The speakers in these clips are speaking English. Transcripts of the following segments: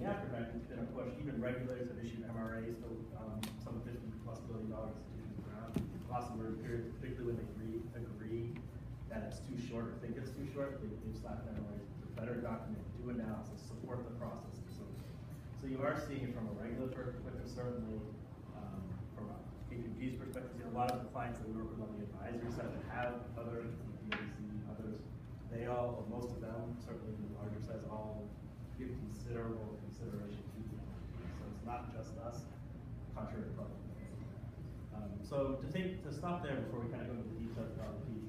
the aftermath, it's been a push. Even regulators have issued MRAs, so some $50+ billion institutions around loss of merger periods, particularly when they agree that it's too short or think it's too short, they've slapped MRAs to better document, do analysis, support the process. So you are seeing it from a regulatory perspective, certainly from a KPMG's perspective. A lot of the clients that we work with on the advisory side that have other others, they all, or most of them, certainly in the larger size, all give considerable consideration to the MRP. So it's not just us, contrary to public. So to stop there before we kind of go into the details of RP,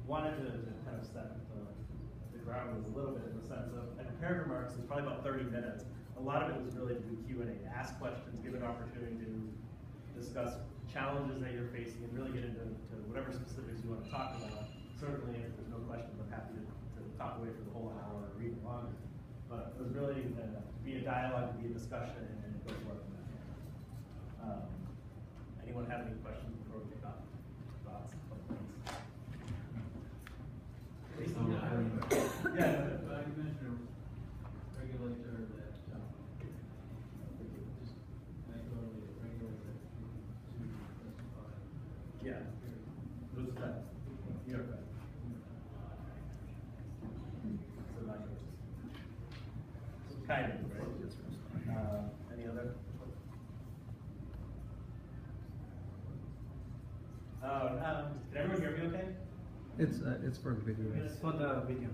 wanted to kind of set the ground rules a little bit in the sense of, at prepared remarks, it's probably about 30 minutes. A lot of it was really to do Q&A, to ask questions, give an opportunity to discuss challenges that you're facing, and really get into whatever specifics you want to talk about. Certainly, if there's no questions, I'm happy to talk away for the whole hour or even longer. But it was really to be a dialogue, to be a discussion, and go forth from that. Anyone have any questions before we kick off? Thoughts, complaints? Yeah. You mentioned a regulator that just anecdotally a regulator to justify. Yeah. Who's that? You're right. So not yours. Kind of, right? Any other? Can everyone hear me okay? It's for the video. It's for the video.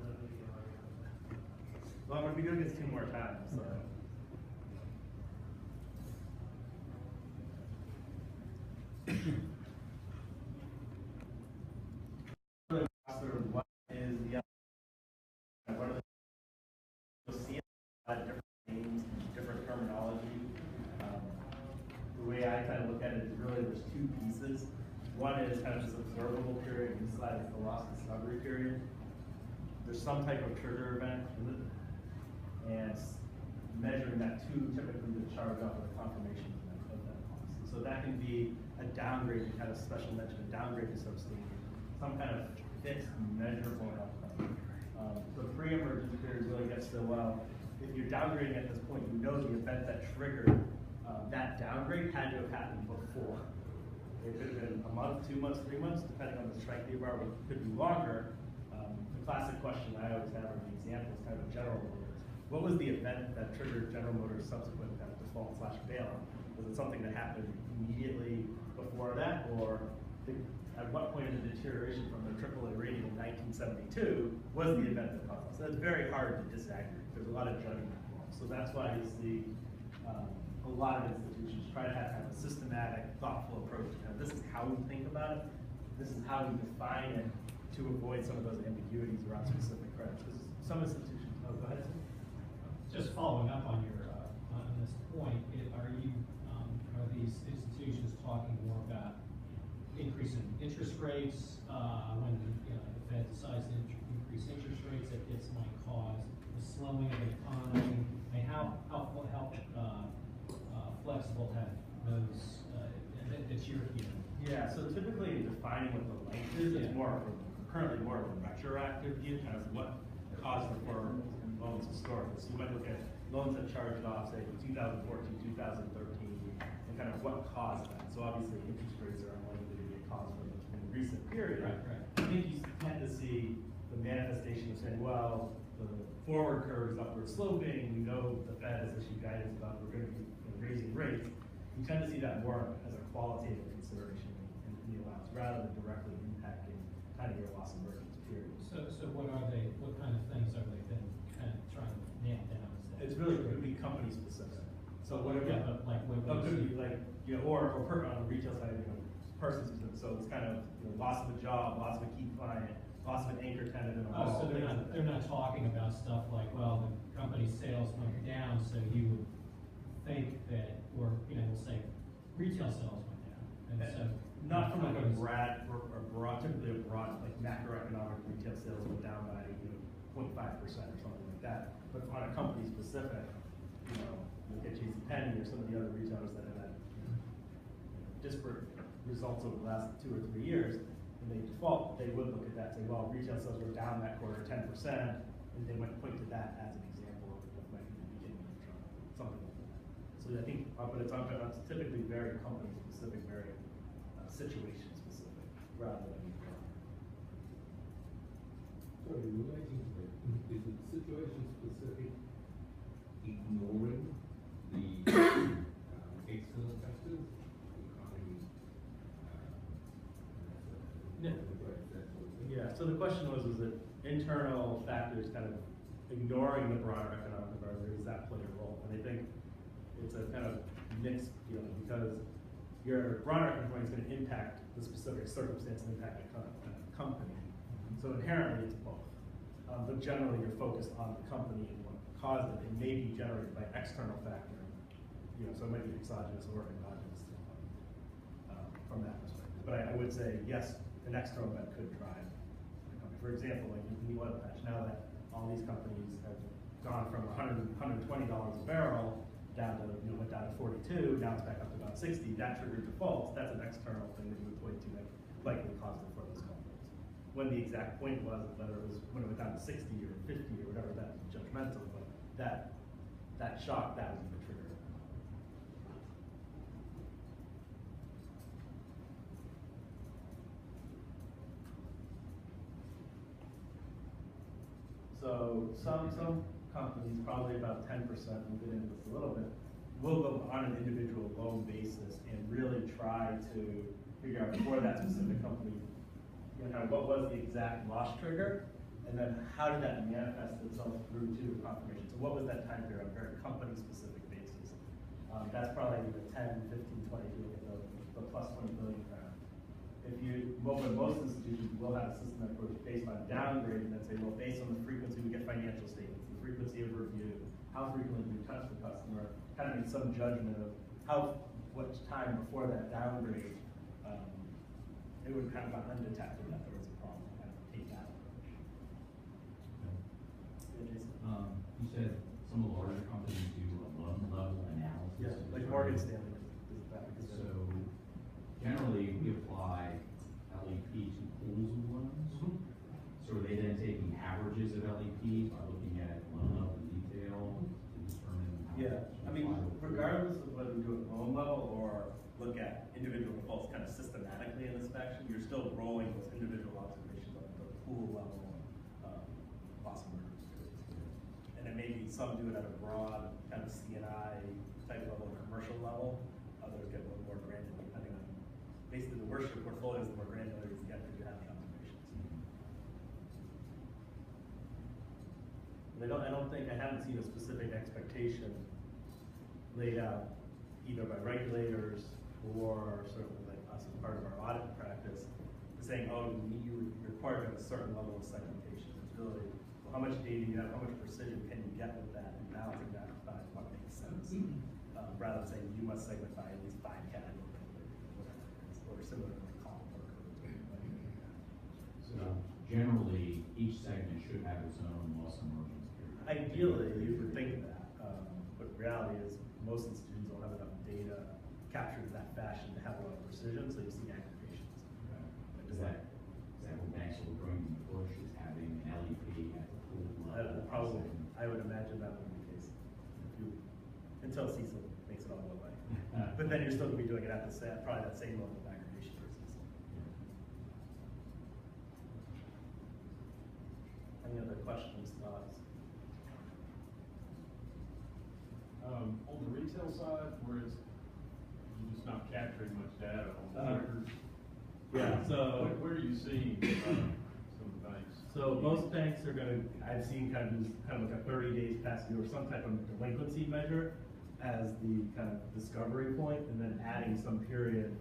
Well, I'm going to be doing this 2 more times, so. What is the what are you'll see a lot of different names, different terminology. The way I kind of look at it is really there's 2 pieces. One is kind of this observable period, and this side is the loss discovery period. There's some type of trigger event, and measuring that to typically the charge off of the confirmation of that policy. So that can be a downgrade, kind of special mention, a downgrade to substandard, some kind of fixed, measurable outcome. The pre-emergence period really gets to, well, if you're downgrading at this point, you know the event that triggered that downgrade had to have happened before. It could have been a month, 2 months, 3 months, depending on the strength of the bar, it could be longer. The classic question I always have, or the example, is kind of General Motors. What was the event that triggered General Motors' subsequent kind of default / bailout? Was it something that happened immediately before that, or at what point in the deterioration from the AAA rating in 1972 was the event that caused it? So that's very hard to disaggregate. There's a lot of judgment involved. So that's why you see a lot of institutions try to have kind of a systematic, thoughtful approach to kind of, this is how we think about it, this is how we define it to avoid some of those ambiguities around specific credits. Because some institutions, oh, go ahead. Just following up on your on this point, are these institutions talking more about increasing interest rates when the Fed decides to increase interest rates, that this might cause the slowing of the economy? I mean, how flexible have those that you're hearing? Yeah, so typically defining what the length is, it's currently more of a retroactive view, kind of what caused the firm loans historically. So you might look at loans that charged off, say, 2014, 2013, and kind of what caused that. So obviously interest rates are unlikely to be a cause for in the recent period. Right. I think you tend to see the manifestation of saying, well, the forward curve is upward sloping, we know the Fed has issued guidance about we're going to be raising rates. You tend to see that more as a qualitative consideration in the allowance rather than directly impacting kind of your loss of emergence period. So what are they? What kind of things are they been kind of trying to nail down? It's really going to be company specific. So whatever. Yeah, but like what? Could be like or on the retail side, person specific. So it's kind of loss of a job, loss of a key client, loss of an anchor tenant in a mall. So they're not talking about stuff like, well, the company's sales went down, so you would think that, or we'll say retail sales went down, and so not from like a broad, typically a broad like macroeconomic retail sales went down by 0.5% or something like that. But on a company specific, look at JCPenney or some of the other retailers that have had disparate results over the last 2 or 3 years, and they would look at that and say, well, retail sales were down that quarter 10%, and they might point to that as an example of what might be the beginning of a I think, but it's typically very company specific, very situation specific, rather than. So relating to it, is it situation specific, ignoring the external factors, economy? Yeah. Yeah, so the question was it internal factors kind of ignoring the broader economic environment, or does that play a role? And I think it's a kind of mixed feeling, because your broader economic environment is going to impact the specific circumstance and impact a company. So inherently it's both. But generally you're focused on the company and what caused it. It may be generated by external factor, so it might be exogenous or endogenous from that perspective. But I would say, yes, an external event could drive the company. For example, like in the oil patch, now that all these companies have gone from $120 a barrel down to, went down to 42, now it's back up to about 60, that triggered defaults. That's an external thing that you would point to that likely caused it for those companies. When the exact point was, whether it was when it went down to 60 or 50 or whatever, that's judgmental, but that shock, that would be the trigger. So some companies, probably about 10%, we'll get into this a little bit, will go on an individual loan basis and really try to figure out for that specific company, kind of what was the exact loss trigger, and then how did that manifest itself through to confirmation. So what was that time period on a very company specific basis? That's probably the 10, 15, 20, if you look at the plus 20 billion round. Most institutions will have a system that goes based on downgrading and say, well, based on the frequency we get financial statements, the frequency of review, how frequently do we touch the customer, kind of make some judgment of what time before that downgrade, it would kind of go undetected that there was a problem, kind of take that approach. Yeah, Jason? You said some of the larger companies do a loan level analysis. Yeah, like Morgan Stanley does that. So generally we apply LEP to pools of loans. Mm-hmm. So are they then taking averages of LEP by looking at loan level detail to determine how Yeah, to I mean, apply the- regardless of whether you do it at loan level or look at individual defaults kind of systematically in this fashion, you're still rolling those individual observations up at the pool level loss emergence. And it may be some do it at a broad kind of C&I type level or commercial level, others get a little more granular depending on, basically the worse your portfolio is, the more granular you get because you have the observations. I haven't seen a specific expectation laid out either by regulators or certainly like us as part of our audit practice, saying, oh, you're required to have a certain level of segmentation. It's really, well, how much data you have, how much precision can you get with that, and balancing that by what makes sense, rather than saying you must segment by at least 5 categories, whatever it is, or similar to like column work. So generally, each segment should have its own loss emergence period. Ideally, you would think that, but reality is most institutions don't have enough data captured in that fashion to have a lot of precision, so you see aggregations. Right. Is that what banks are going to push, is having an LEP at the pool level? I would imagine that would be the case. Until CECL makes it all go away. But then you're still going to be doing it at probably that same level of aggregation for CECL. Any other questions, thoughts? On the retail side, where you're just not capturing much data on the records. Yeah, so Where are you seeing some banks? So most banks are going to, I've seen kind of like a 30 days past due or some type of delinquency measure as the kind of discovery point, and then adding some period,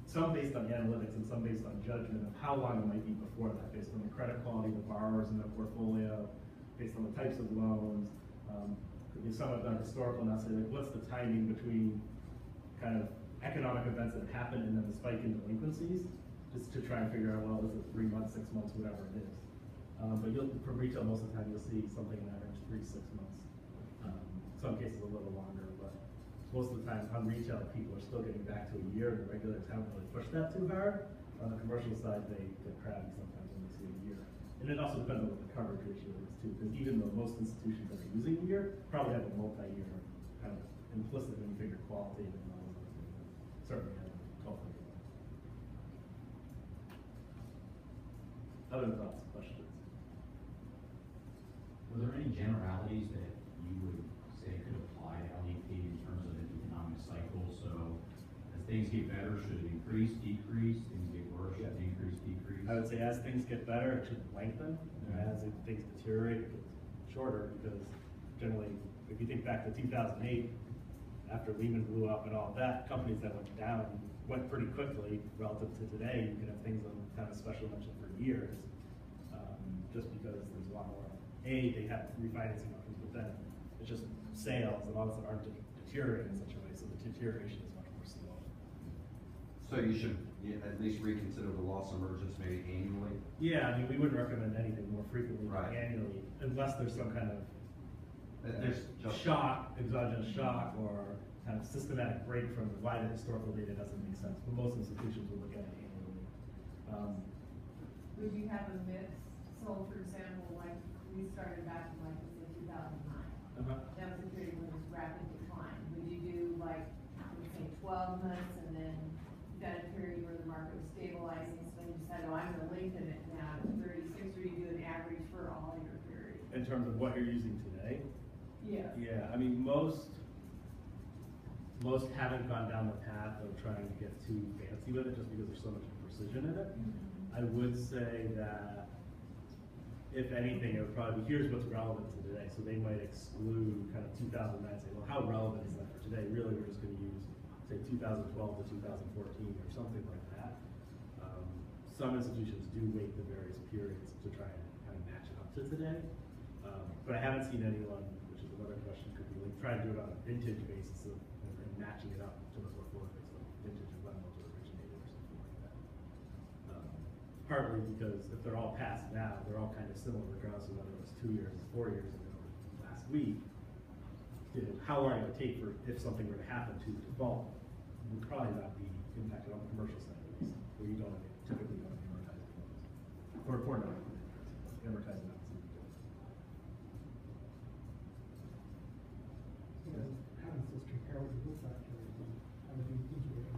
some based on analytics and some based on judgment of how long it might be before that, based on the credit quality of the borrowers in their portfolio, based on the types of loans. Could be some of them historical analysis, like what's the timing between kind of economic events that happen and then the spike in delinquencies, just to try and figure out, well, is it 3 months, 6 months, whatever it is. But for retail, most of the time you'll see something in average 3 to 6 months. Some cases a little longer, but most of the time on retail, people are still getting back to a year, and the regulators haven't really pushed that too hard. On the commercial side, they get crabby sometimes when they see a year. And it also depends on what the coverage ratio is too, because even though most institutions that are using a year probably have a multi-year kind of implicit when you figure qualitative and all those things. Certainly have a 12 month. Other thoughts, questions? Were there any generalities that you would say could apply to LEP in terms of an economic cycle? So as things get better, should it increase, decrease? Things get worse, should it increase, decrease? I would say as things get better, it should lengthen, and as things deteriorate, it gets shorter, because generally, if you think back to 2008, after Lehman blew up and all that, companies that went down went pretty quickly relative to today. You can have things on kind of special mention for years, just because there's a lot more. They have refinancing options, but then it's just sales that all of a sudden aren't deteriorating in such a way, so the deterioration is much more slow. So you should at least reconsider the loss emergence maybe annually? Yeah, I mean, we wouldn't recommend anything more frequently than Right. annually, unless there's some kind of There's just shock, exogenous shock, or kind of systematic break from why the historical data doesn't make sense. But most institutions will look at it annually. Would you have a mix? So for example, like we started back in like in 2009. That was a period when there was rapid decline. Would you do like, let's say 12 months and then you got a period where the market was stabilizing, so then you decide, oh, I'm gonna lengthen it now to 36, or you do an average for all your period? In terms of what you're using today, Yeah. yeah, I mean, most haven't gone down the path of trying to get too fancy with it, just because there's so much precision in it. I would say that, if anything, it would probably be, here's what's relevant to today. So they might exclude kind of 2009, say, well, how relevant is that for today? Really, we're just going to use, say, 2012 to 2014 or something like that. Some institutions do weight the various periods to try and kind of match it up to today. But I haven't seen anyone, which is another question, could be like try to do it on a vintage basis and matching it up to the portfolio, so vintage of when those were originated or something like that. Partly because if they're all passed now, they're all kind of similar regardless of whether it was 2 years or 4 years ago last week. How long it would take for, if something were to happen to the default, would probably not be impacted on the commercial side at least, where you don't typically don't amortize loans. Or not amortize amounts. How does this compare with the book factors and how do you integrate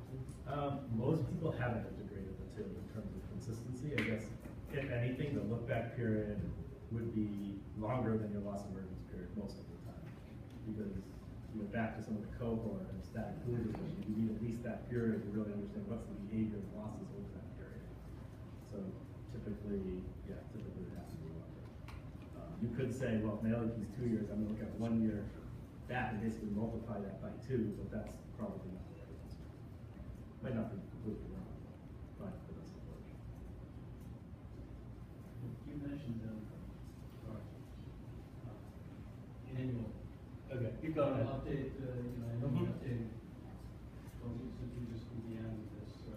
them? Most people haven't integrated the two in terms of consistency. I guess, if anything, the look back period would be longer than your loss emergence period most of the time. Because back to some of the cohort and static pool discussion, you need at least that period to really understand what's the behavior of losses over that period. So typically it has to be longer. You could say, well, if my LEP is 2 years, I'm gonna look at 1 year back and basically multiply that by 2, but that's probably not the right answer. Might not be completely wrong, but the best approach. You mentioned annual. Okay, keep going ahead. Update, update. Well, since we just began this,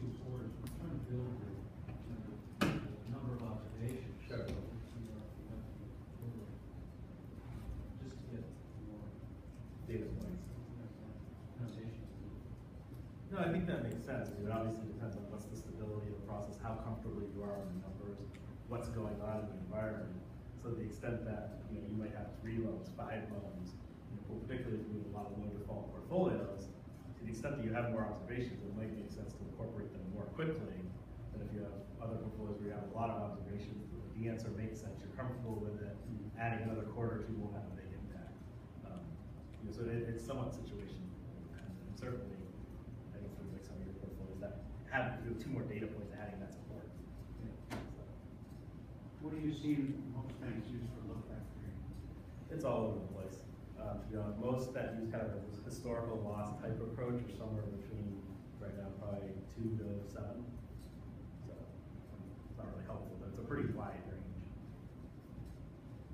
two quarters, we're trying to build the number of observations. Sure. So, just to get more Data points. foundation. No, I think that makes sense. It obviously depends on what's the stability of the process, how comfortable you are with the numbers, what's going on in the environment. So to the extent that you might have 3 loans, 5 loans, particularly if you have a lot of low default portfolios, to the extent that you have more observations, it might make sense to incorporate them more quickly than if you have other portfolios where you have a lot of observations. The answer makes sense, you're comfortable with it, adding another quarter or 2 won't have a big impact. So it's somewhat situation dependent. And certainly, I think there's like some of your portfolios that have 2 more data points adding that support. So, What do you see most banks use for look back period? it's all over the place. To be honest, most that use kind of a historical loss type approach are somewhere between, right now, probably 2 to 7. So it's not really helpful, but it's a pretty wide range.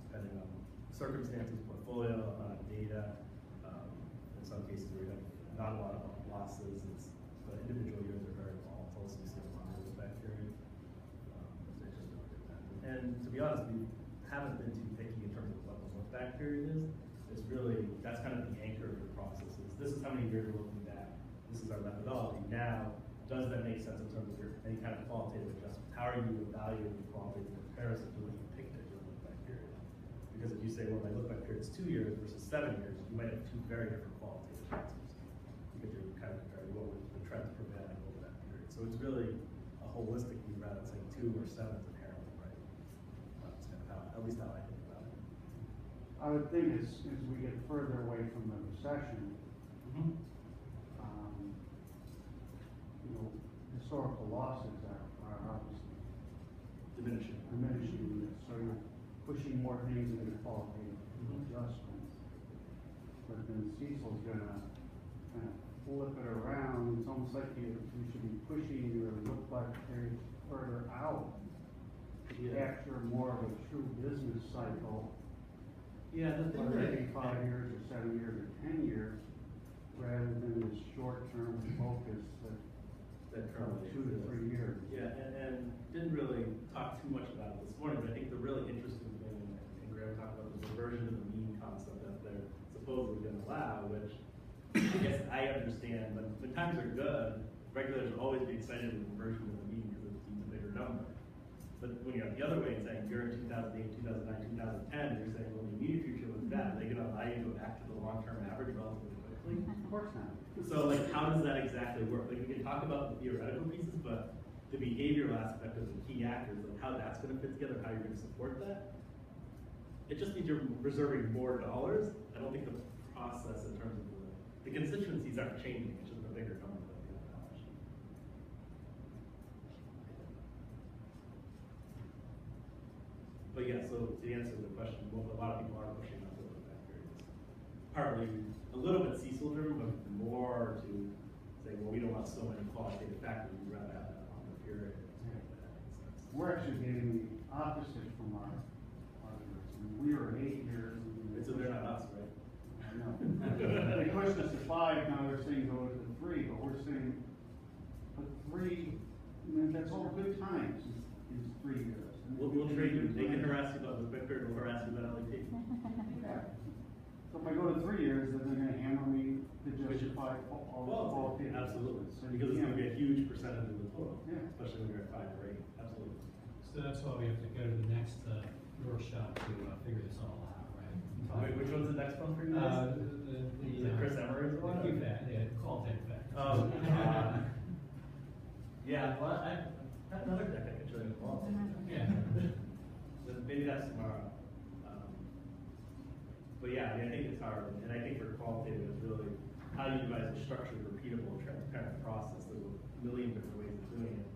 Depending on circumstances, portfolio, data. In some cases where you have not a lot of losses, the individual years are very volatile, so you see a longer look back period. So it just really depends. And to be honest, we haven't been too picky in terms of what the look back period is. It's really, that's kind of the anchor of the process. This is how many years we're looking back. This is our methodology. Now, does that make sense in terms of any kind of qualitative adjustment? How are you evaluating the qualitative comparison to what you picked at your look-back period? Because if you say, well, my look-back period is 2 years versus 7 years, you might have two very different qualitative answers. Because you're kind of comparing what were the trends prevailing over that period. So it's really a holistic view rather than saying 2 or 7 is inherently right. That's kind of how, at least how I think about it. I would think as we get further away from the recession, you know, historical losses are obviously Diminishing. so you're pushing more things into qualitative adjustments. But then Cecil's gonna kind of flip it around. It's almost like you should be pushing your look-back period further out to capture more of a true business cycle. Yeah, the thing Whether that it be 5 years or 7 years or 10 years, rather than this short-term focus that of currently 2 to 3 years. Yeah, and didn't really talk too much about it this morning, but I think the really interesting thing, and Graham talked about this reversion to the mean concept that they're supposedly going to allow, which I guess I understand, but when times are good, regulators will always be excited with reversion to the mean because it means a bigger number. But when you're the other way and saying you're in 2008, 2009, 2010, you're saying, well, the immediate future looks bad. Are they going to allow you to go back to the long-term average relatively quickly? Of course not. So, like, how does that exactly work? Like, we can talk about the theoretical pieces, but the behavioral aspect of the key actors, like how that's going to fit together, how you're going to support that, it just means you're reserving more dollars. I don't think the process in terms of the constituencies aren't changing. It's just a bigger number than the other dollars. But yeah, so to answer the question, what a lot of people are pushing on the look-back period is partly a little bit Cecil driven, but more to say, well, we don't want so many qualitative factors. We'd rather have that longer period. We're actually getting the opposite from our auditors. I mean, we were 8 years. So they're not us, right? I know. They pushed us to 5, now they're saying go to 3, but we're saying, but 3, I mean, that's all good times, is 3 years. We'll trade you. They can harass you about the quick period, we'll harass you about LEP. Yeah. So if I go to 3 years, then they're gonna hammer me to justify all the qualitative. Absolutely. So Because it's gonna be a huge percentage of the total, Yeah. especially when you're at 5 or 8. Absolutely. So that's why we have to go to the next workshop to figure this all out, right? Wait, which one's the next one for you guys? Is it Chris Emery's one? The qualitative factors. Oh, yeah, well, I have another deck I could show you as well. Yeah. Maybe that's tomorrow. But yeah, I mean, I think it's hard, and I think for qualitative, it's really how you devise a structured, repeatable, transparent process. There's a million different ways of doing it,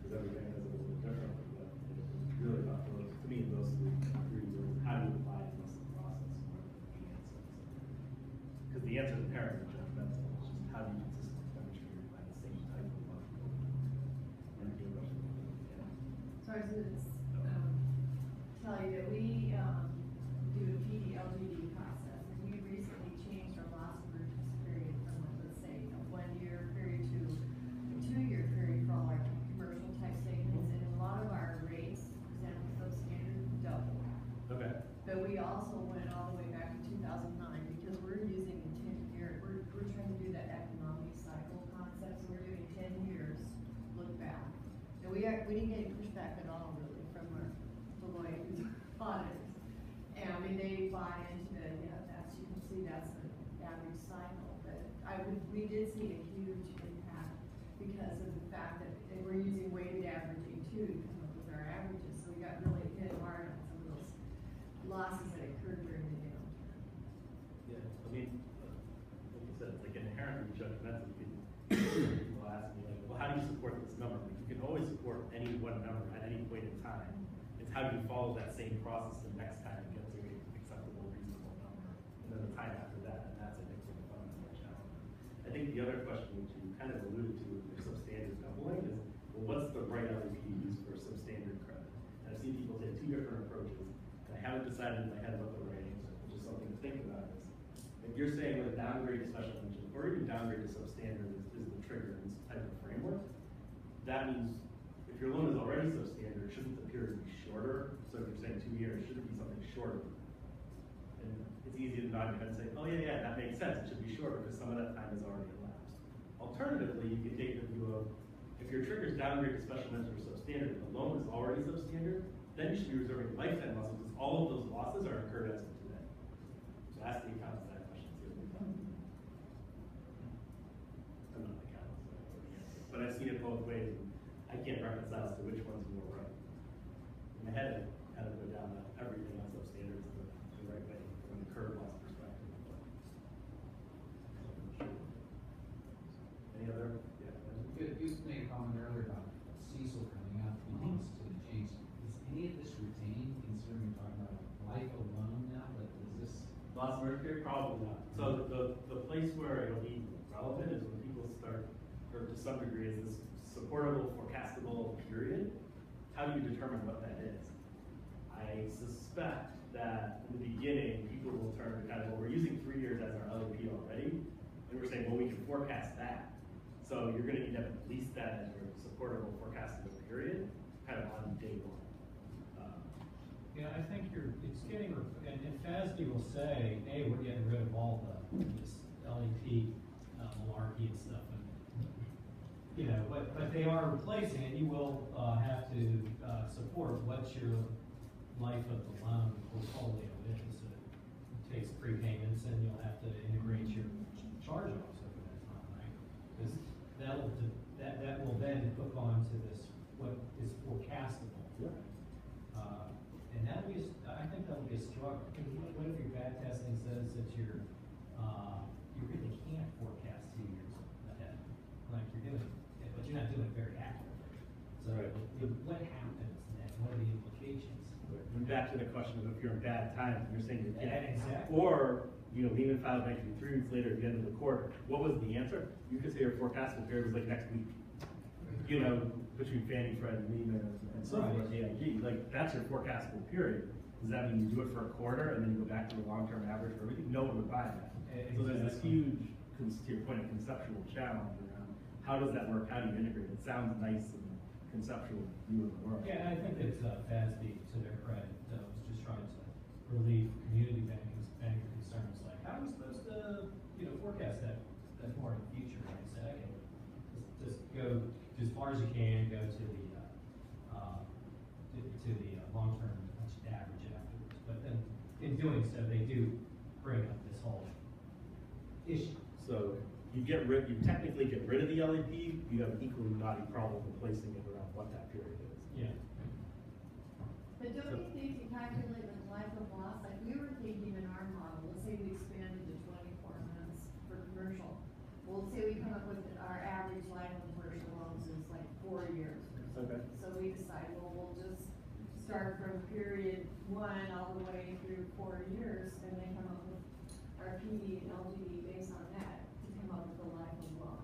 because everything is a little bit differently, but it's really about those, to me, those three words, how do you apply it to the process more than the answer. Because the answer is inherently judgmental, it's just how do you consistently demonstrate you apply the same type of logical. So I was gonna tell you that we do a PD/LGD process, and we recently changed our loss emergence period from, let's say, a 1-year period to a 2-year period for all our commercial type statements, and a lot of our rates, for example, substandard doubled. Okay. But we also went all the way back to 2009, because we're using a 10-year, we're trying to do that economic cycle concept, so we're doing 10 years look back. And we didn't get any pushback at all, really, from our Deloitte auditors. And I mean, they buy into the, that's, you can see that's the average cycle, but we did see a huge impact because of the fact that we're using weighted averaging too to come up with our averages, so we got really hit hard on some of those losses that occurred during the downturn. Yeah, I mean, like you said, it's like inherently judgmental. People ask me, like, well, how do you support this number? Like, you can always support any one number at any point in time. It's how do you follow that same process the next time and get to an acceptable, reasonable number, and then the time after that, and that's, I think, where the fundamental challenge. I think the other question, which you kind of alluded to with substandard doubling, is, well, what's the right LEP to use for substandard credit? And I've seen people take 2 different approaches, and I haven't decided in my head what the right answer, which is something to think about. Is if you're saying like downgrade to special mention, or even downgrade to substandard is the trigger in this type of framework, that means if your loan is already substandard, shouldn't the period be shorter? So if you're saying 2 years, should it be something shorter? And it's easy to nod your head and say, oh yeah, that makes sense. It should be shorter because some of that time has already elapsed. Alternatively, you could take the view of, if your trigger's downgrade to special mention or substandard, and the loan is already substandard, then you should be reserving lifetime losses, because all of those losses are incurred as of today. So ask the accountants that question, see what they tell you. I'm not an accountant, so I don't know the answer. But I've seen it both ways, and I can't reconcile as to which one's more right. In my head, I kind of go down that everything on substandard is the right way from the incurred loss perspective. Any other? Yeah. You made a comment earlier about CECL coming out, to be honest, to the change. Is any of this retained, considering you're talking about life alone now, but is this? Loss emergence period? Probably not. So the place where it'll be relevant is when people start, or to some degree, is this supportable, forecastable period. How do you determine what that is? I suspect that in the beginning, people will turn to kind of, well, we're using 3 years as our LAP already, and we're saying, well, we can forecast that. So you're gonna need to have at least that as your supportable, forecastable period, kind of on day one. Yeah, I think it's getting, and FASB will say, hey, we're getting rid of all this LEP malarkey and stuff, and, you know, but they are replacing it. You will have to support what your life of the loan portfolio is. It takes prepayments, and you'll have to integrate your charge-offs over that time, right? Because that will then hook on to this, what is forecastable. Yeah. And I think that'll be a struggle. What if your bad testing says that you really can't forecast 2 years ahead? Like you're doing it, but you're not doing it very accurately. So Right. What happens next? What are the implications? And back to the question of if you're in bad times, you're saying you can't. Exactly. Or, you know, we even filed bankruptcy 3 weeks later at the end of the quarter. What was the answer? You could say your forecastable period was like next week. You know, between Fannie, Fred, and Lehman, and so forth, AIG, like that's your forecastable period. Does that mean you do it for a quarter and then you go back to the long-term average for everything? No one would buy that. So there's this huge, to your point, of conceptual challenge around how does that work? How do you integrate it? It sounds nice and conceptual view of the world. Yeah, and I think that FASB, to their credit, was just trying to relieve community banker concerns. Like, how are we supposed to, forecast that far in the future? Right? So, okay, just go as far as you can, go to the long-term average afterwards. But then, in doing so, they do bring up this whole issue. So you technically get rid of the LEP, you have an equally knotty problem replacing it around what that period is. Yeah. But don't you think to calculate the life of loss, like we were thinking in our model, let's say we expanded to 24 months for commercial. Well, let's say we come up with our average life of commercial loans is like 4 years. Okay. So we decide, well, we'll just start from period 1 all the way through 4 years, and then come up with our PD and LGD based on that to come up with the life of loan.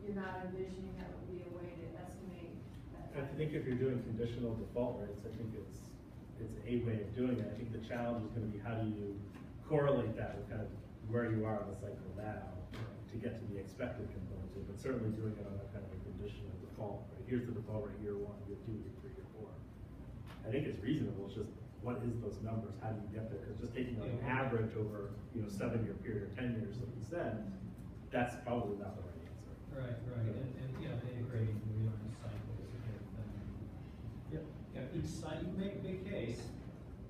You're not envisioning that would be a way to estimate that? I think if you're doing conditional default rates, I think it's a way of doing it. I think the challenge is going to be how do you correlate that with kind of where you are in the cycle now to get to the expected component, but certainly doing it on a kind of a conditional default. Right? Here's the default rate, year 1, year 2, year 3, year 4. I think it's reasonable. It's just what is those numbers? How do you get there? Because just taking like an average over 7-year period or 10 years, like you said, that's probably not the right answer. Right. And integrating the real cycle is a good thing. Yep. Yeah, each cycle, you make a big case,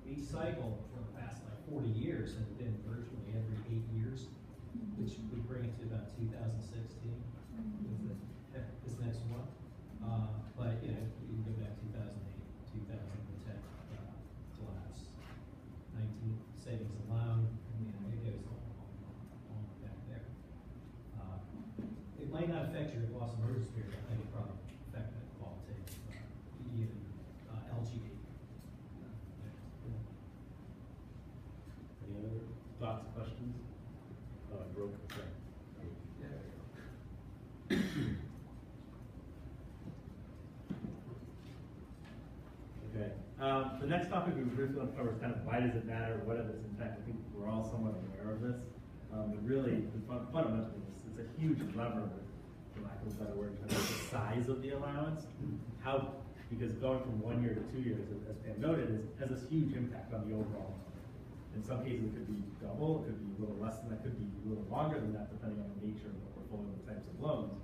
each cycle for the past like 40 years has been virtually every 8 years, which would bring it to about 2016, this next one. But, you can go back 2008, 2010, collapse, 19 savings and loan, it goes on back there. It might not affect your loss emergence period, I think it probably affect that qualitative, even LGD. Any other thoughts, questions? Oh, I broke the thing. Okay. The next topic we briefly want to cover is kind of why does it matter? What is its impact? I think we're all somewhat aware of this. But really, fundamentally, it's a huge lever, for lack of a better word, in terms of the size of the allowance. Because going from 1 year to 2 years, as Pam noted, has this huge impact on the overall number. In some cases, it could be double, it could be a little less than that, could be a little longer than that, depending on the nature of the portfolio and the types of loans.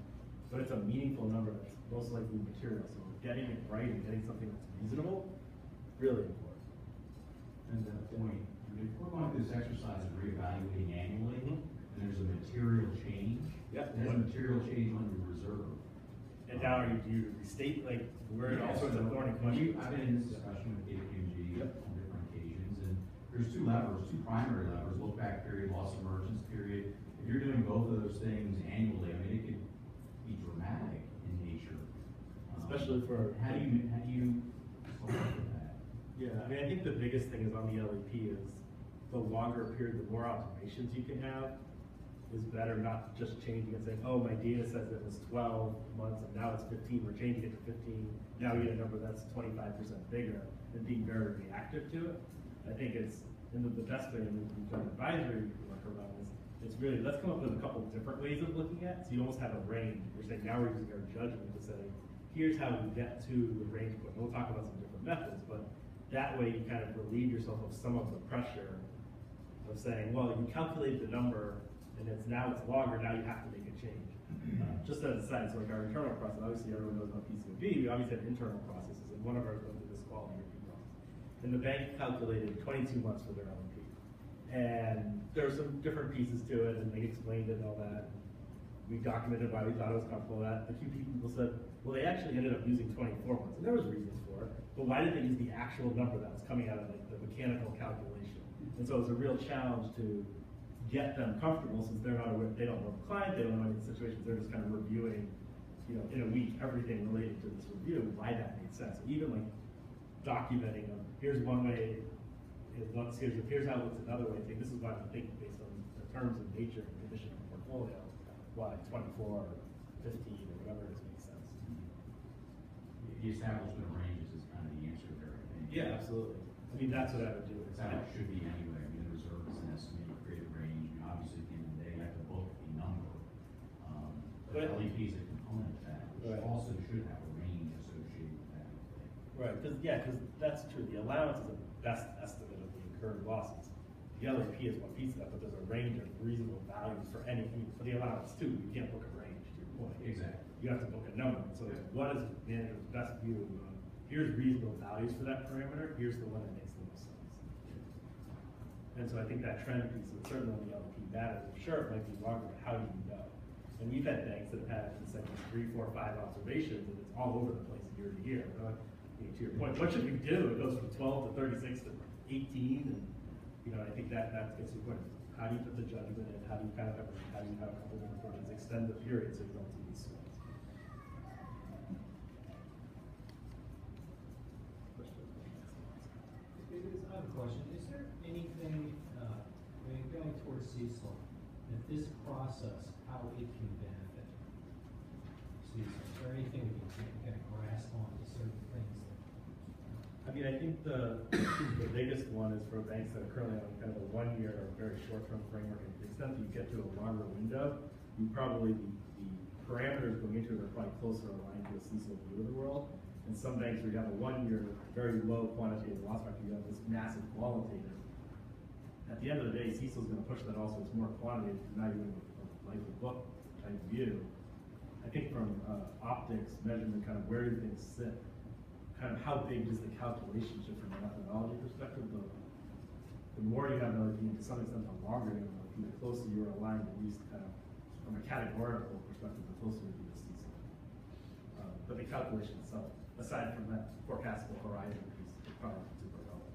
But it's a meaningful number that's most likely material, so getting it right and getting something that's reasonable, really important. And to that point, if we're going through this exercise of reevaluating annually, and there's a material change, Yep. there's a material change on your reserve. And now do you restate, like, we're in all sorts of thorny questions. I've been in this discussion with KPMG on different occasions, and there's two levers, two primary levers, look back period, loss emergence period. If you're doing both of those things annually, I mean, it could be dramatic in nature. Especially for. How do you solve for that? Yeah, I mean, I think the biggest thing is on the LEP is the longer period, the more observations you can have is better, not just changing and saying, oh, my data says it was 12 months and now it's 15, we're changing it to 15. Now we get a number that's 25% bigger than being very reactive to it. I think it's, and the best way, and we've done advisory work around this, it's really, let's come up with a couple of different ways of looking at it. So you almost have a range. We're saying now we're using our judgment to say, here's how we get to the range point. We'll talk about some different methods, but that way you kind of relieve yourself of some of the pressure of saying, well, you calculated the number and it's longer, now you have to make a change. Just as a side, so like our internal process, obviously everyone knows about PCOB, we obviously have internal processes, and one of ours went through this quality review process. And the bank calculated 22 months for their LP. And there were some different pieces to it, and they explained it and all that. We documented why we thought it was comfortable with that. The few people said, well, they actually ended up using 24 months, and there was reasons for it, but why did they use the actual number that was coming out of like the mechanical calculation? And so it was a real challenge to get them comfortable, since they're not aware, they don't know the client, they don't know any of the situations, they're just kind of reviewing, you know, in a week, everything related to this review, why that made sense. So even like documenting them, here's one way, here's how it looks another way, this is why I'm thinking based on the terms and nature and condition of the portfolio, why 24 or 15 or whatever it is makes sense. The establishment of ranges is kind of the answer to everything. Yeah, absolutely. I mean, that's what I would do. It's how it should be anyway. I mean, the reserve is an estimate, you create a range. I mean, obviously, at the end of the day, you have to book a number. But LEP is a component of that, which also should have a range associated with that. Right, because that's true. The allowance is a best estimate of the incurred losses. The LAP is one piece of that, but there's a range of reasonable values for anything. For the allowance too, you can't book a range, to your point. Exactly. You have to book a number. So what is manager's best view of, here's reasonable values for that parameter, here's the one that makes the most sense. And so I think that trend piece, and certainly on the LP matters. Sure, it might be longer, but how do you know? And we've had banks that have had, say, 3, 4, 5 observations, and it's all over the place year to year. To your point, what should we do? It goes from 12 to 36 to 18, and I think that gets to the point. How do you put the judgment in? How do you kind of how do you have a couple different projects extend the period so you don't see these swings? I have a question. Is there anything, going towards CECL, that this process, how it can benefit CECL? Is there anything that you can kind of grasp on to certain things? I mean, I think the biggest one is for banks that are currently on kind of a 1 year or very short-term framework. And to the extent that you get to a longer window, you probably, the parameters going into it are probably closer aligned to a CECL view of the world. And some banks where you have a 1 year, very low quantitative loss factor, you have this massive qualitative. At the end of the day, CECL is going to push that also. It's more quantitative, now you're in a life of book type view. I think from optics, measurement, kind of where do things sit, kind of how big is the calculation shift from a methodology perspective, the more you have an LP, to some extent, the longer you have an LP, the closer you're aligned, at least kind of from a categorical perspective, the closer you be to CECL. But the calculation itself, aside from that forecastable horizon piece, is probably super helpful.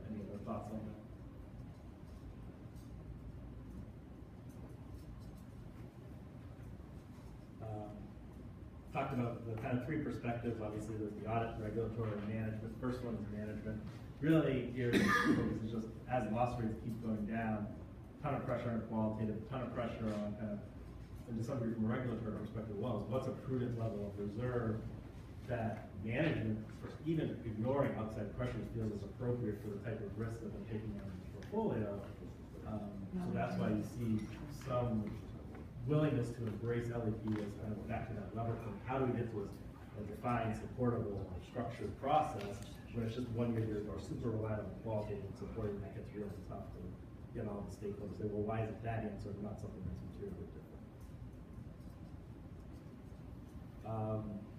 Any other thoughts on that? Talked about the kind of three perspectives. Obviously, there's the audit, regulatory, and management. The first one is management. Really, here the focus is just as loss rates keep going down, a ton of pressure on qualitative, a ton of pressure on kind of, and to some degree from a regulatory perspective as well, is what's a prudent level of reserve that management, even ignoring outside pressures, feels is appropriate for the type of risk that they're taking on the portfolio. So that's why you see some willingness to embrace LEP as kind of back to that level. How do we get to a defined, supportable, structured process when it's just one year or super reliant on qualitative support, that gets really tough to get all the stakeholders. Say, well, why is it that answer and not something that's materially different?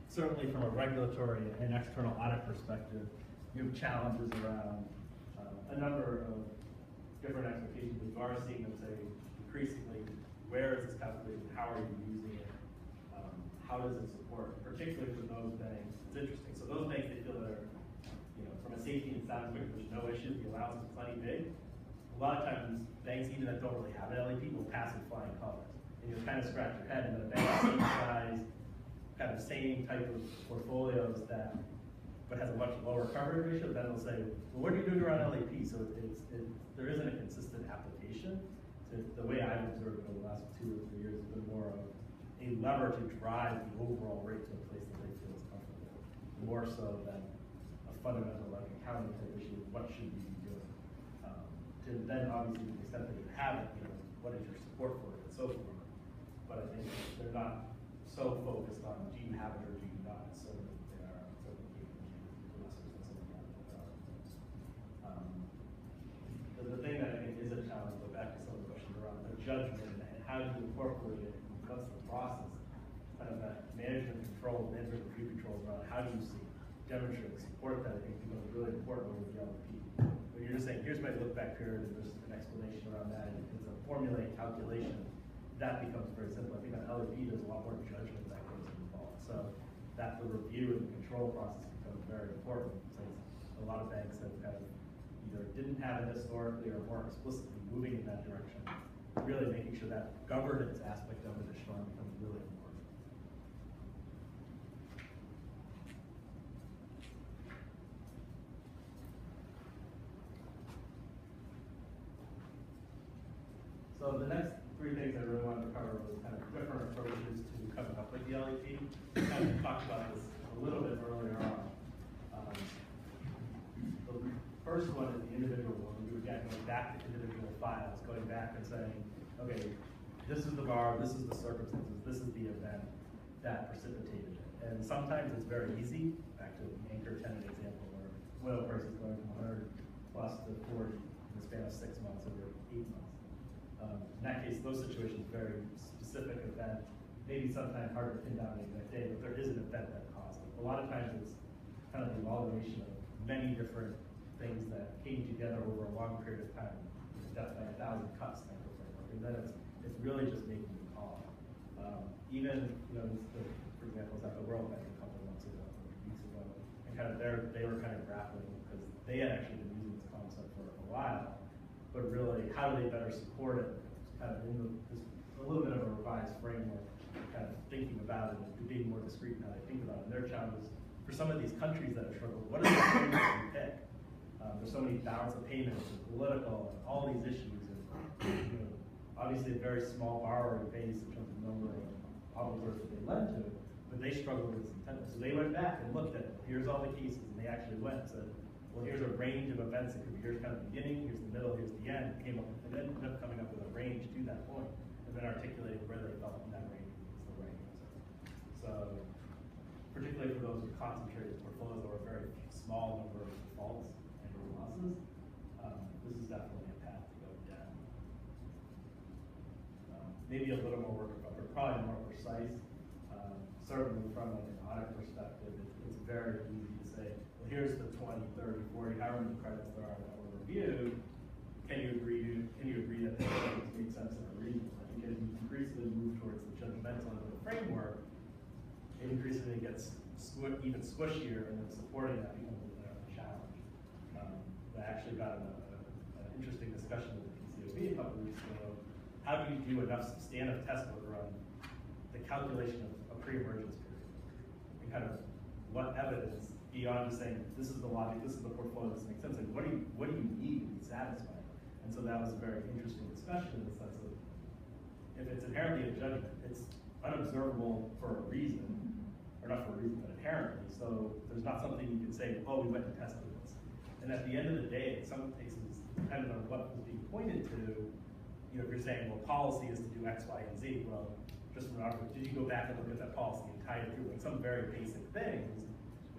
Certainly from a regulatory and external audit perspective, you have challenges around a number of different expectations. We are seeing them say increasingly, where is this calculated? How are you using it? How does it support, particularly for those banks? It's interesting. So those banks, they feel that are, from a safety and sound point, there's no issue. The allowance is plenty big. A lot of times, banks even that don't really have an LEP will pass with flying colors. And you'll kind of scratch your head, and then a bank same size, kind of same type of portfolios but has a much lower coverage ratio, then they'll say, well, what are you doing around LEP? So there isn't a consistent application. So the way I've observed it over the last 2 or 3 years has been more of a lever to drive the overall rate to a place that they feel is comfortable, more so than a fundamental like accounting type issue. What should we be doing? To then obviously to the extent that you have it, what is your support for it and so forth. But I think they're not so focused on do you have it or do you not. So they are certainly keeping to lesser than some of the the thing that I think is a challenge, go back to some of the questions around the judgment and how do you incorporate it, what's the process, kind of that management review controls around how do you see, demonstrate, support that I think becomes really important with the LP. When you're just saying, here's my look back period and there's an explanation around that, and it's a formulaic calculation, that becomes very simple. I think on LP there's a lot more judgment that goes involved. So that the review and the control process becomes very important. So a lot of banks have kind of either didn't have it historically or more explicitly moving in that direction. Really making sure that governance aspect of it is strong becomes really important. So the next 3 things I really wanted to cover was kind of different approaches to coming up with the LEP. We kind of talked about this a little bit earlier on. The first one is the individual one. We were again going back to individual files, going back and saying, okay, this is the bar, this is the circumstances, this is the event that precipitated it. And sometimes it's very easy, back to the anchor tenant example, where oil prices going from 100 plus to 40 in the span of 6 months over 8 months. In that case, those situations, very specific event, maybe sometimes hard to pin down the exact day, but there is an event that caused it. A lot of times it's kind of the amalgamation of many different things that came together over a long period of time, death by 1,000 cuts type of framework. And then it's really just making the call. Even, for example, I was at the World Bank a couple months ago, or weeks ago, and kind of they were kind of grappling because they had actually been using this concept for a while. But really, how do they better support it? Kind of in a little bit of a revised framework, kind of thinking about it and being more discreet in how they think about it. And their challenge is, for some of these countries that have struggled, what are the frameworks we pick? There's so many balance of payments and political and all these issues. And, obviously a very small borrowing base in terms of number of obligors that they lend to, but they struggled with this intently. So they went back and looked at, here's all the cases, and they actually went and said, well, here's a range of events. It could be, here's kind of the beginning, here's the middle, here's the end. Came up, and then ended up coming up with a range to that point, and then articulating where they felt in that range was the right answer. So, particularly for those with concentrated portfolios or a very small number of defaults and losses, this is definitely a path to go down. Maybe a little more work, but probably more precise. Certainly from like an audit perspective, it's very easy to say, well, here's the 20, 30, 40, however many credits there are that were reviewed. Can you agree that the credits make sense in a region? I think as you increasingly move towards the judgmental end of the framework, it increasingly gets even squishier, and then supporting that becomes a challenge. I actually got an interesting discussion with the PCOB a couple of weeks ago. How do you do enough substantive test work around the calculation of a pre-emergence period? And kind of what evidence, beyond just saying, this is the logic, this is the portfolio, this makes sense, like what do you need to be satisfied? And so that was a very interesting discussion in the sense of, if it's inherently a judgment, it's unobservable for a reason, or not for a reason, but inherently. So there's not something you can say, oh, we went and tested this. And at the end of the day, in some cases, depending on what was being pointed to, if you're saying, well, policy is to do X, Y, and Z, well, just from our, did you go back and look at that policy and tie it through like some very basic things,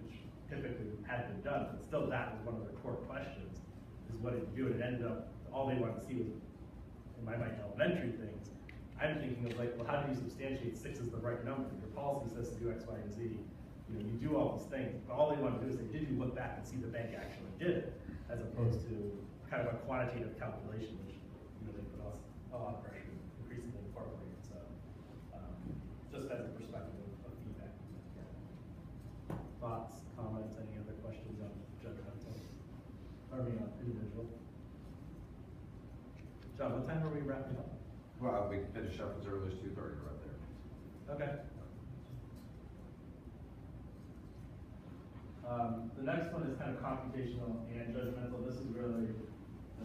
which typically had been done, but still that was one of their core questions, is what did you do? And it ended up, all they wanted to see was, in my mind, elementary things. I'm thinking of like, well, how do you substantiate 6 is the right number? Your policy says to do X, Y, and Z. You know, you do all these things, but all they want to do is say, did you look back and see the bank actually did it, as opposed to kind of a quantitative calculation, which, you know, they put us a lot of pressure to increasingly incorporate. So, just as a perspective of feedback. Thoughts, comments, any other questions on judgmental? I mean, on individual? John, what time are we wrapping up? Well, we can finish up as early as 2:30 right there. Okay. The next one is kind of computational and judgmental. This is really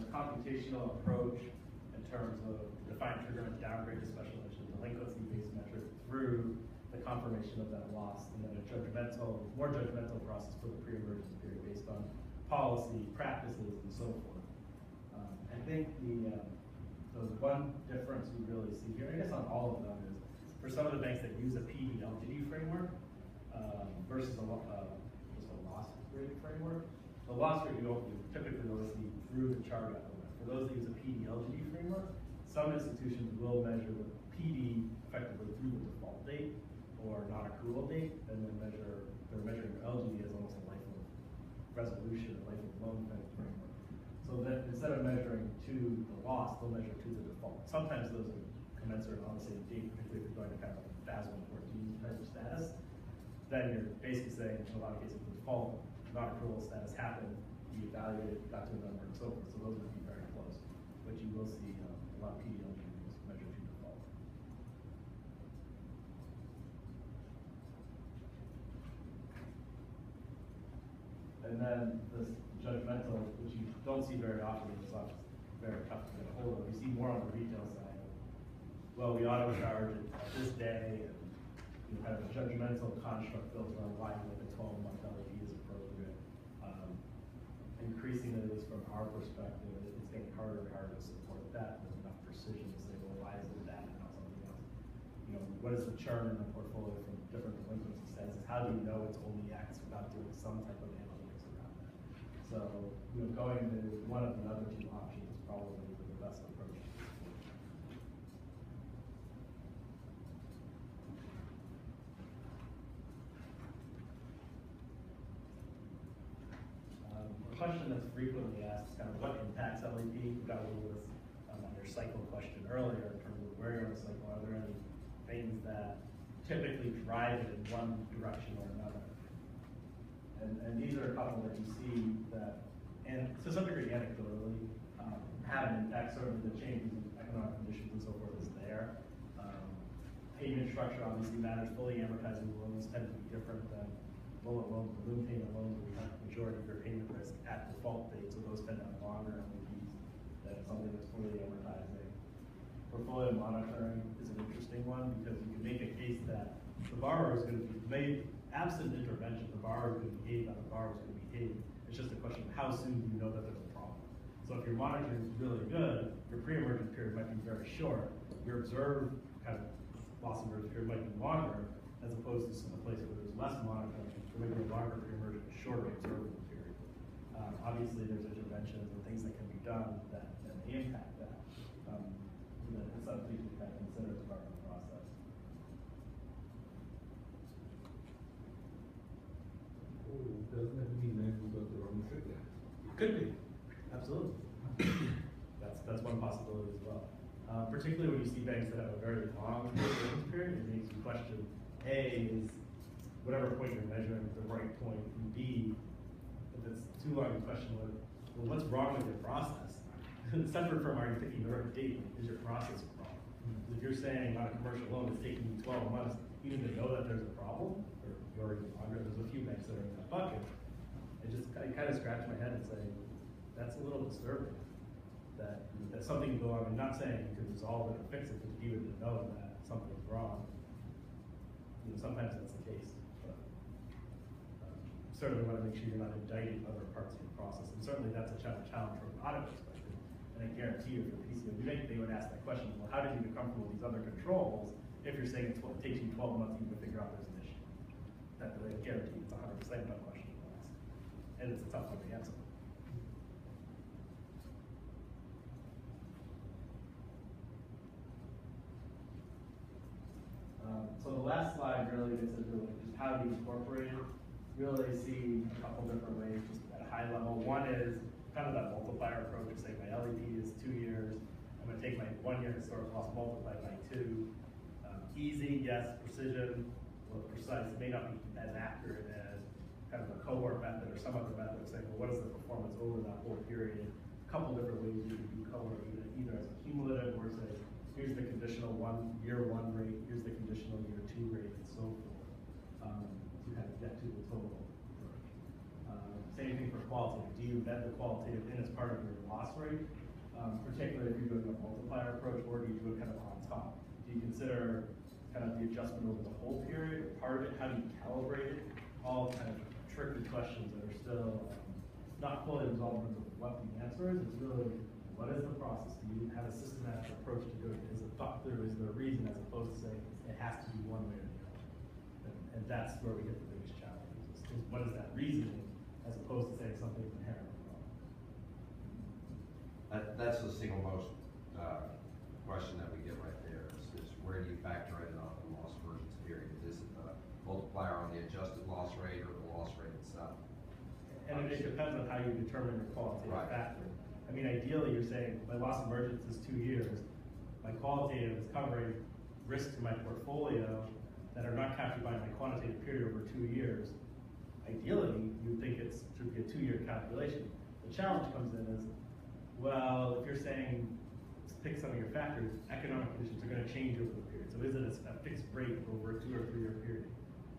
the computational approach in terms of define, trigger, and downgrade to special mention delinquency-based metric through the confirmation of that loss, and then a judgmental, more judgmental process for the pre-emergence period based on policy, practices, and so forth. I think the one difference we really see here, I guess on all of them, is for some of the banks that use a PD-LGD framework versus just a loss rate framework. The loss rate you typically only see through the charge-off limit. For those that use a PD-LGD framework, some institutions will measure the PD effectively through the default date or non-accrual date, and then they're measuring LGD as almost a life of resolution, a life of loan kind of framework. So that instead of measuring to the loss, they'll measure to the default. Sometimes those are commensurate on the same date, particularly if you're going to kind of like Basel 14 type of status. Then you're basically saying, in a lot of cases, the default non-accrual status happened, you evaluated, got to a number, and so forth. So those would be very close. But you will see a lot of PD-LGDs measured to default. And then this judgmental, which you don't see very often, it's very tough to get a hold of. You see more on the retail side. Well, we auto charge it at this day, and you have a judgmental construct built around why like a 12-month LAD is appropriate. Increasingly, at least from our perspective, it's getting harder and harder to support that with enough precision to say, well, why is it that and not something else? You know, what is the churn in the portfolio from different delinquency statuses? How do you know it's only X without doing some type of analytics around that? So, you know, going to one of the other 2 options is probably the best approach. A question that's frequently asked is kind of what impacts LEP. We got a little bit on your cycle question earlier in terms of where you're in the cycle. Are there any things that typically drive it in one direction or another? And these are a couple that you see that, and to some degree anecdotally, have an impact. Certainly the changes in economic conditions and so forth is there. Payment structure obviously matters. Fully amortizing loans tend to be different than bullet loans, balloon payment loans, where you have the majority of your payment risk at default date, so those tend to have longer LEPs than something that's fully amortizing. Portfolio monitoring is an interesting one because you can make a case that the borrower is going to be made, absent intervention, the borrower is going to behave how the borrower is going to behave. It's just a question of how soon do you know that there's a problem. So if your monitoring is really good, your pre-emergent period might be very short. Your observed kind of loss emergent period might be longer, as opposed to a place where there's less monitoring, or maybe a longer pre-emergent, shorter observable period. Obviously, there's interventions and things that can be done that may impact that. It's something to kind of consider as part of the process. Oh, doesn't have to be nice about the wrong trigger. Could be, absolutely. That's one possibility as well. Particularly when you see banks that have a very long period, it makes you question, A, is whatever point you're measuring the right point, and B, if it's too long to question, well, what's wrong with your process? Separate from are you picking the right date, is your process wrong? If you're saying on a commercial loan it's taking you 12 months, you need to know that there's a problem, or even longer. There's a few banks that are in that bucket. I kind of scratch my head and say, that's a little disturbing. That something can go wrong. I'm not saying you can resolve it or fix it, but you would know that something's wrong. You know, sometimes that's the case. But certainly want to make sure you're not indicting other parts of the process. And certainly that's a challenge from an audit perspective. And I guarantee you for PCO, they would ask that question, well, how did you get comfortable with these other controls if you're saying it takes you 12 months even to figure out there's an issue? That I guarantee it's 100% no question to ask. and it's a tough one to answer. So the last slide really gets into just how do you incorporate it. Really see a couple different ways, just at a high level. One is kind of that multiplier approach, of saying my LEP is 2 years. I'm gonna take my 1 year historic loss, multiply by 2. Easy, yes. Precision, well, precise, may not be as accurate as kind of a cohort method or some other method of saying, well, what is the performance over that whole period? A couple different ways you can do cohort, either as a cumulative or say, here's the conditional year one rate, here's the conditional year 2 rate, and so forth, to kind of get to the total approach. Same thing for qualitative. Do you embed the qualitative in as part of your loss rate? Particularly if you're doing a multiplier approach, or do you do it kind of on top? Do you consider kind of the adjustment over the whole period, or part of it? How do you calibrate it? All kind of tricky questions that are still not fully resolved in terms of what the answer is. It's really, what is the process? Do you have a systematic approach to do it? Is it thought through? Is there a reason, as opposed to saying it has to be one way or the other? And that's where we get the biggest challenges, is what is that reasoning, as opposed to saying something's inherently wrong. That's the single most, question that we get right there, is where do you factor in on the loss emergence period? Is it the multiplier on the adjusted loss rate or the loss rate itself? And it depends on how you determine your qualitative Right. factor. I mean, ideally, you're saying, my loss emergence is 2 years, my qualitative is covering risks in my portfolio that are not captured by my quantitative period over 2 years. Ideally, you would think it should be a 2-year calculation. The challenge comes in is, well, if you're saying, pick some of your factors, economic conditions are gonna change over the period. So is it a fixed rate over a 2 or 3 year period?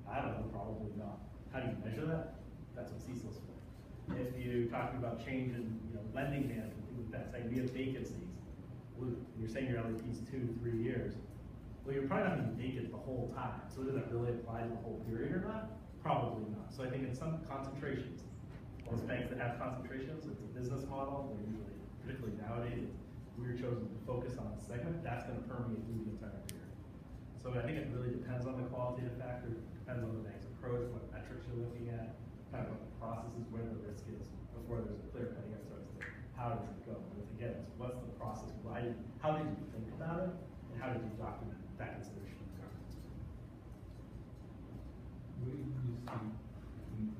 I don't know, probably not. How do you measure that? That's what CECL's for. If you're talking about change in lending management, things like that, saying we have vacancies, well, you're saying your LEP is 2 to 3 years, well, you're probably not gonna be vacant the whole time. So does that really apply to the whole period or not? Probably not. So I think in some concentrations, most banks that have concentrations, it's a business model, they're usually, particularly nowadays, we're chosen to focus on a segment, that's gonna permeate through the entire period. So I think it really depends on the qualitative factor, depends on the bank's approach, what metrics you're looking at, kind of what the process is, where the risk is, before there's a clear cutting answer as to how does it go. But again, it's what's the process, how did you think about it, and how did you document that consideration of the government?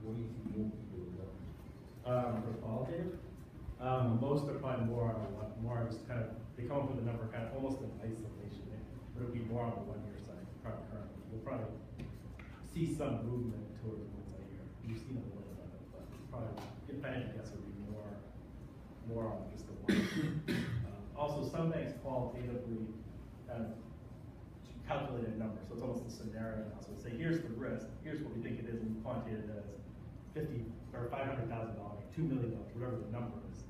What do you see more people about? For qualitative, most are probably more on just kind of, they come up with a number kind of almost in isolation, but it'll be more on the 1 year side, probably currently. You'll probably see some movement towards multi-year. You've seen a little bit of it, but probably, if I had to guess, it would be more on just the 1 year. Also, some banks qualitatively kind of calculate a number, so it's almost a scenario analysis. So say, here's the risk, here's what we think it is, and quantitative as $50,000 or $500,000, $2 million, whatever the number is.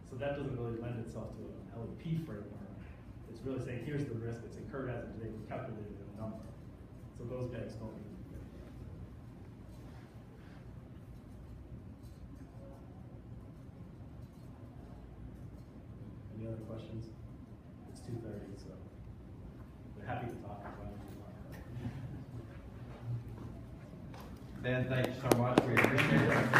So that doesn't really lend itself to an LEP framework. It's really saying, here's the risk that's incurred as of today, we calculated a number. So those banks don't need to do that. Any other questions? It's 2:30, so we're happy to talk about it. Ben, thank you so much. We appreciate it.